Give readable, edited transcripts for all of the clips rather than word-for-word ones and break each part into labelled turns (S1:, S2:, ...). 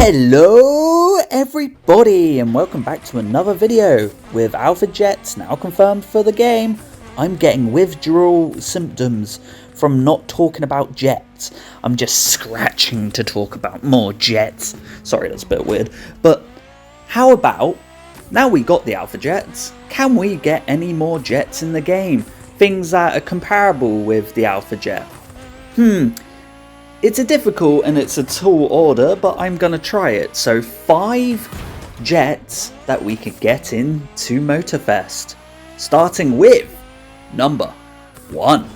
S1: Hello everybody and welcome back to another video. With Alpha Jets now confirmed for the game, I'm getting withdrawal symptoms from not talking about jets. I'm just scratching to talk about more jets. Sorry, that's a bit weird. But how about, now we got the Alpha Jets, can we get any more jets in the game? Things that are comparable with the Alpha Jet. It's a difficult and it's a tall order, but I'm gonna try it. So 5 jets that we could get into MotorFest. Starting with number 1.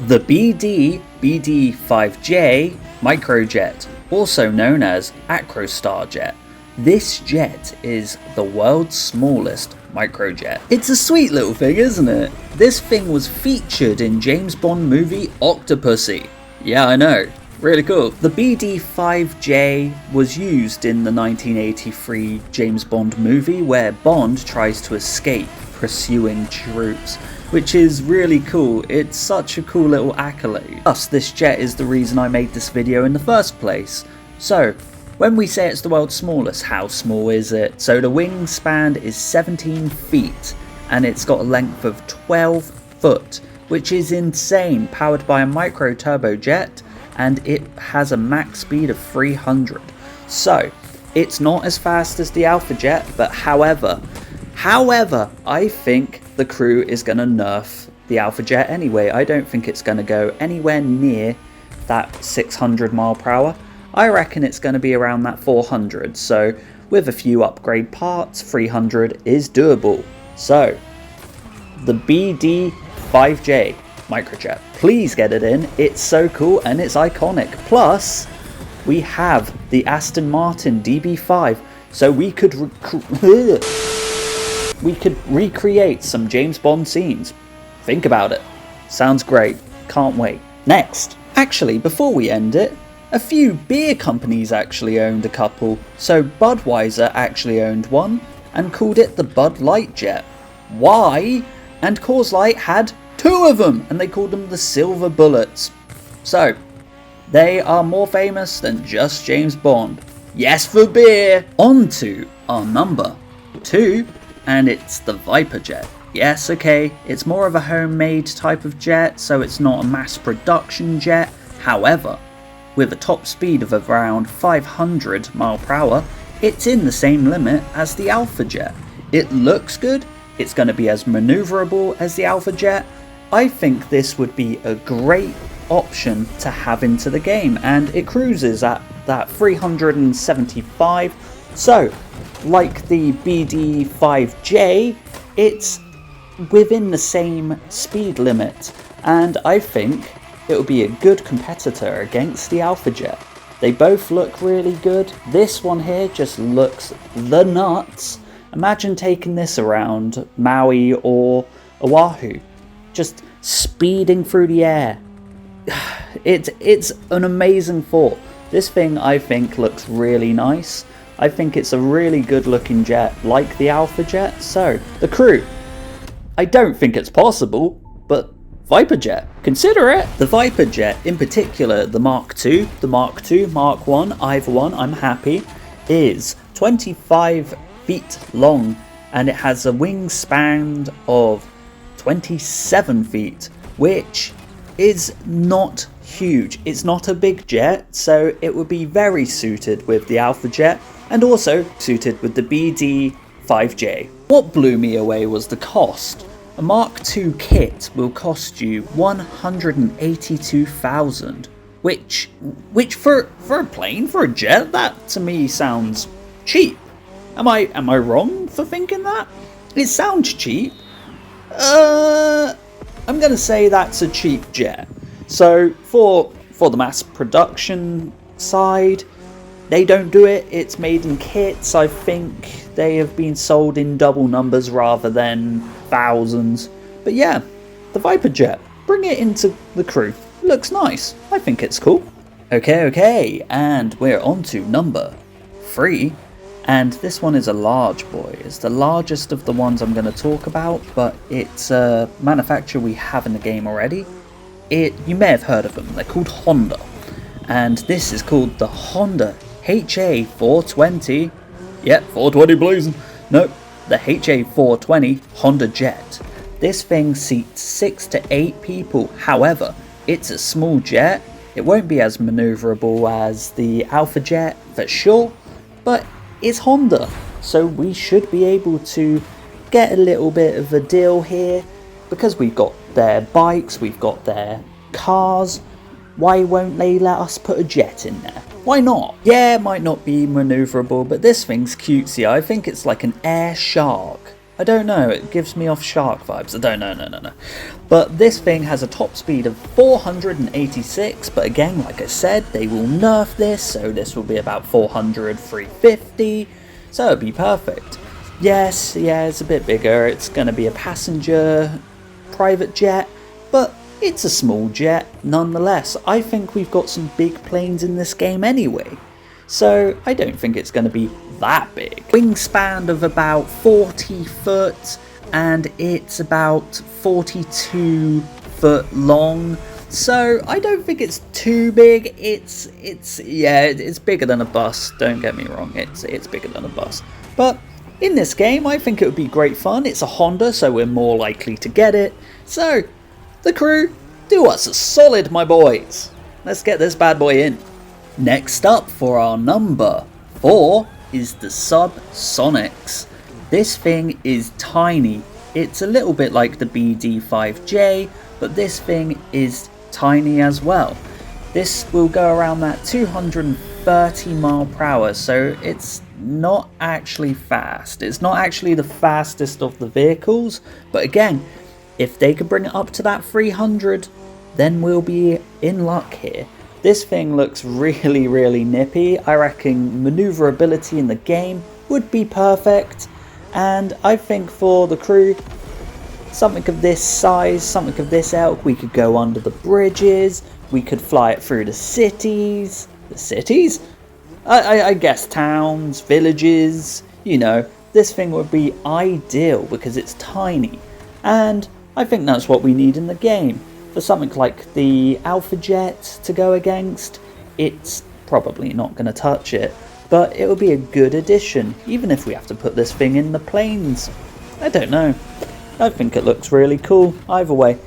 S1: The Bede BD-5J Microjet, also known as Acrostar Jet. This jet is the world's smallest microjet. It's a sweet little thing, isn't it? This thing was featured in James Bond movie Octopussy. Yeah, I know. Really cool. The BD-5J was used in the 1983 James Bond movie where Bond tries to escape pursuing troops, which is really cool. It's such a cool little accolade. Plus, this jet is the reason I made this video in the first place. So, when we say it's the world's smallest, how small is it? So the wingspan is 17 feet and it's got a length of 12 foot, which is insane, powered by a micro turbojet, and it has a max speed of 300. So it's not as fast as the Alpha Jet, but however, I think the crew is going to nerf the Alpha Jet anyway. I don't think it's going to go anywhere near that 600 mph. I reckon it's going to be around that 400, so with a few upgrade parts, 300 is doable. So, the BD-5J Microjet, please get it in, it's so cool and it's iconic. Plus, we have the Aston Martin DB5, so we could recreate some James Bond scenes. Think about it. Sounds great. Can't wait. Next, actually, before we end it, a few beer companies actually owned a couple. So Budweiser actually owned one and called it the Bud Light Jet. Why? And Coors Light had 2 of them and they called them the Silver Bullets. So they are more famous than just James Bond. Yes for beer! On to our number 2, and it's the Viper Jet. Yes, okay, it's more of a homemade type of jet, so it's not a mass production jet. However, with a top speed of around 500 mph, it's in the same limit as the Alpha Jet. It looks good, it's going to be as maneuverable as the Alpha Jet. I think this would be a great option to have into the game, and it cruises at that 375, so like the BD-5J, it's within the same speed limit, and I think it will be a good competitor against the Alpha Jet. They both look really good. This one here just looks the nuts. Imagine taking this around Maui or Oahu, just speeding through the air. It's an amazing thought. This thing I think looks really nice. I think it's a really good looking jet like the Alpha Jet. So the crew, I don't think it's possible, but Viper Jet, consider it! The Viper Jet, in particular the Mark II, Mark 1, either one, I'm happy, is 25 feet long and it has a wingspan of 27 feet, which is not huge. It's not a big jet, so it would be very suited with the Alpha Jet and also suited with the BD-5J. What blew me away was the cost. A Mark II kit will cost you $182,000, which for a plane, for a jet, that to me sounds cheap. Am I wrong for thinking that? It sounds cheap. I'm gonna say that's a cheap jet. So for the mass production side, they don't do it. It's made in kits. I think they have been sold in double numbers rather than thousands. But yeah, the Viper Jet, bring it into the crew. Looks nice. I think it's cool. Okay, and we're on to number 3. And this one is a large boy. It's the largest of the ones I'm going to talk about, but it's a manufacturer we have in the game already. You may have heard of them. They're called Honda. and this is called the Honda HA-420. Yep, 420 blazing. Nope, the HA-420 Hondajet. This thing seats 6 to 8 people. However, it's a small jet. It won't be as maneuverable as the Alpha Jet for sure, but it's Honda, so we should be able to get a little bit of a deal here because we've got their bikes, we've got their cars. Why won't they let us put a jet in there? Why not? Yeah, it might not be maneuverable, but this thing's cutesy. I think it's like an air shark. I don't know, it gives me off shark vibes. I don't know, no. But this thing has a top speed of 486, but again, like I said, they will nerf this, so this will be about 400, 350, so it'll be perfect. Yes, yeah, it's a bit bigger. It's going to be a passenger private jet, but it's a small jet nonetheless. I think we've got some big planes in this game anyway, so I don't think it's going to be that big. Wingspan of about 40 foot, and it's about 42 foot long, so I don't think it's too big. It's bigger than a bus, don't get me wrong, it's bigger than a bus. But in this game, I think it would be great fun. It's a Honda, so we're more likely to get it. So, the crew, do us a solid, my boys. Let's get this bad boy in. Next up for our number 4 is the Subsonex. This thing is tiny. It's a little bit like the BD-5J, but this thing is tiny as well. This will go around that 230 mile per hour, so it's not actually fast. It's not actually the fastest of the vehicles, but again, if they could bring it up to that 300, then we'll be in luck here. This thing looks really, really nippy. I reckon maneuverability in the game would be perfect, and I think for the crew, something of this size, something of this ilk, we could go under the bridges, we could fly it through the cities. The cities? I guess towns, villages, you know, this thing would be ideal because it's tiny, and I think that's what we need in the game. For something like the Alpha Jet to go against, it's probably not going to touch it, but it will be a good addition, even if we have to put this thing in the planes. I don't know, I think it looks really cool either way.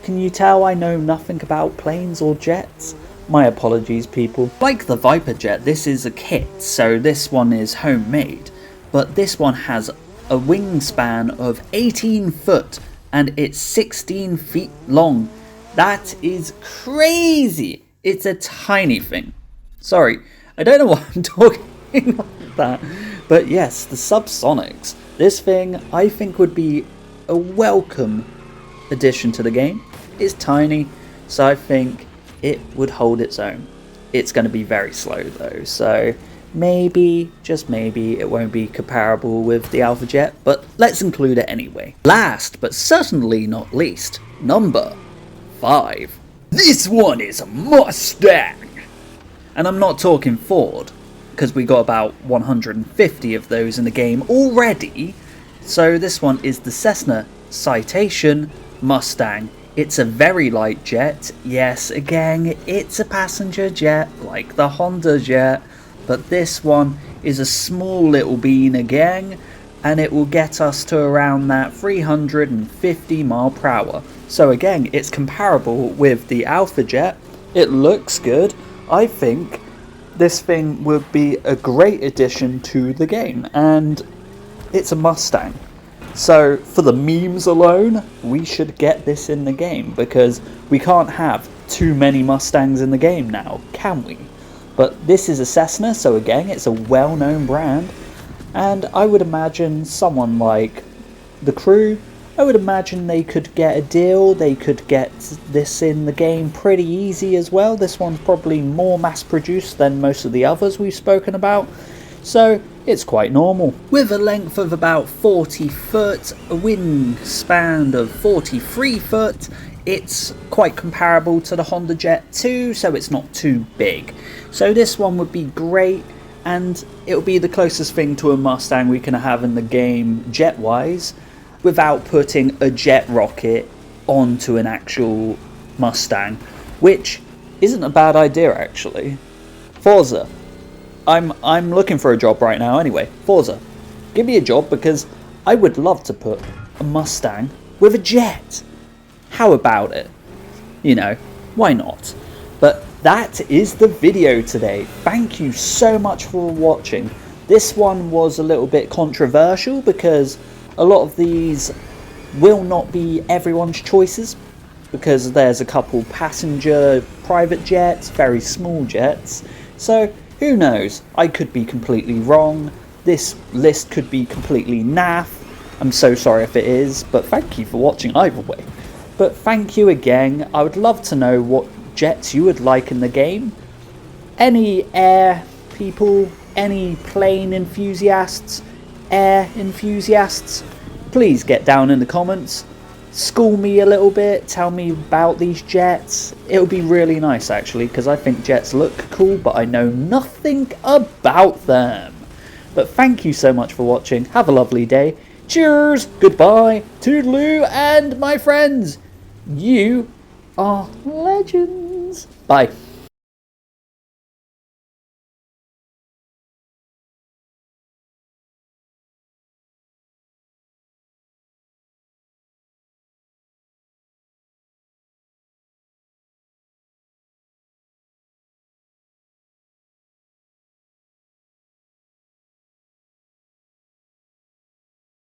S1: Can you tell I know nothing about planes or jets? My apologies, people. Like the Viper Jet, this is a kit, so this one is homemade, but this one has a wingspan of 18 foot and it's 16 feet long. That is crazy. It's a tiny thing. Sorry, I don't know why I'm talking like that, but yes, the Subsonex. This thing I think would be a welcome addition to the game. It's tiny, so I think it would hold its own. It's going to be very slow though, so maybe, just maybe, it won't be comparable with the Alpha Jet, but let's include it anyway. Last, but certainly not least, number 5. This one is a Mustang! And I'm not talking Ford, because we got about 150 of those in the game already, so this one is the Cessna Citation Mustang. It's a very light jet. Yes, again, it's a passenger jet like the Honda Jet, but this one is a small little bean again, and it will get us to around that 350 mile per hour. So again, it's comparable with the Alpha Jet. It looks good. I think this thing would be a great addition to the game, and it's a Mustang. So for the memes alone, we should get this in the game, because we can't have too many Mustangs in the game now, can we? But this is a Cessna, so again, it's a well-known brand, and I would imagine someone like the crew, I would imagine they could get a deal, they could get this in the game pretty easy as well. This one's probably more mass-produced than most of the others we've spoken about, so it's quite normal. With a length of about 40 foot, a wingspan of 43 foot, it's quite comparable to the Honda Jet too, so it's not too big. So this one would be great, and it will be the closest thing to a Mustang we can have in the game jet-wise, without putting a jet rocket onto an actual Mustang, which isn't a bad idea actually. Forza, I'm looking for a job right now anyway. Forza, give me a job because I would love to put a Mustang with a jet. How about it? You know, why not? But that is the video today. Thank you so much for watching. This one was a little bit controversial because a lot of these will not be everyone's choices, because there's a couple passenger private jets, very small jets. So who knows, I could be completely wrong. This list could be completely naff. I'm so sorry if it is, but thank you for watching either way. But thank you again. I would love to know what jets you would like in the game. Any air people, any plane enthusiasts, air enthusiasts, please get down in the comments. School me a little bit, tell me about these jets. It would be really nice actually, because I think jets look cool, but I know nothing about them. But thank you so much for watching. Have a lovely day. Cheers, goodbye, toodaloo, and my friends, you are legends. Bye.